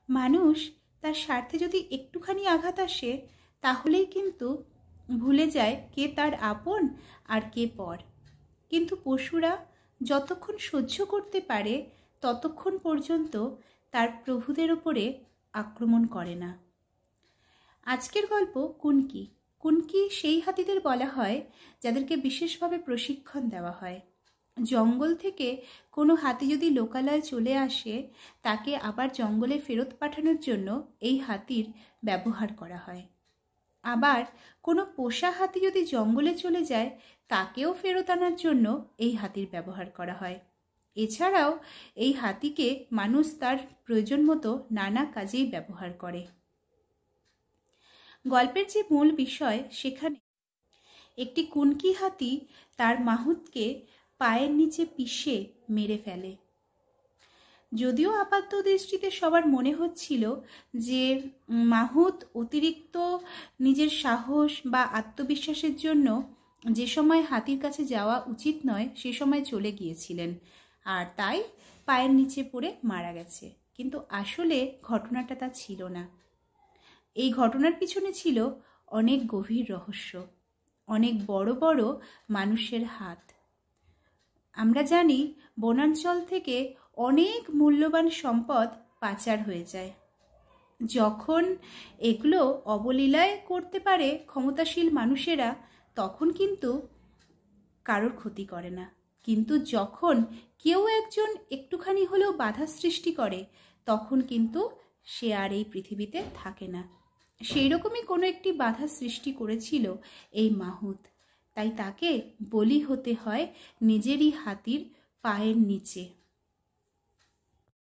মানুষ তার স্বার্থে যদি একটুখানি আঘাত আসে তাহলেই কিন্তু ভুলে যায় কে তার আপন আর কে পর। কিন্তু পশুরা যতক্ষণ সহ্য করতে পারে ততক্ষণ পর্যন্ত তার প্রভুদের ওপরে আক্রমণ করে না। আজকের গল্প কুনকি। কুনকি সেই হাতিদের বলা হয় যাদেরকে বিশেষভাবে প্রশিক্ষণ দেওয়া হয়। জঙ্গল থেকে কোনো হাতি যদি লোকালয়ে চলে আসে তাকে আবার জঙ্গলে ফেরত পাঠানোর জন্য এই হাতির ব্যবহার করা হয়। আবার কোনো পোষা হাতি যদি জঙ্গলে চলে যায় তাকেও ফেরত আনার জন্য এই হাতির ব্যবহার করা হয়। এছাড়াও এই হাতিকে মানুষ তার প্রয়োজন মতো নানা কাজেই ব্যবহার করে। গল্পের যে মূল বিষয়, সেখানে একটি কুনকি হাতি তার মাহুতকে পায়ের নিচে পিষে মেরে ফেলে। যদিও আপাত দৃষ্টিতে সবার মনে হচ্ছিল যে মাহুত অতিরিক্ত নিজের সাহস বা আত্মবিশ্বাসের জন্য যে সময় হাতির কাছে যাওয়া উচিত নয় সে সময় চলে গিয়েছিলেন, আর তাই পায়ের নিচে পড়ে মারা গেছে। কিন্তু আসলে ঘটনাটা তা ছিল না। এই ঘটনার পিছনে ছিল অনেক গভীর রহস্য, অনেক বড় বড় মানুষের হাত। আমরা জানি বনাঞ্চল থেকে অনেক মূল্যবান সম্পদ পাচার হয়ে যায়। যখন এগুলো অবলীলায় করতে পারে ক্ষমতাশীল মানুষেরা তখন কিন্তু কারোর ক্ষতি করে না, কিন্তু যখন কেউ একজন একটুখানি হলেও বাধা সৃষ্টি করে তখন কিন্তু সে আর এই পৃথিবীতে থাকে না। সেই রকমই কোনো একটি বাধা সৃষ্টি করেছিল এই মাহুত, তাই তাকে বলি হতে হয় নিজেরই হাতির পায়ের নিচে।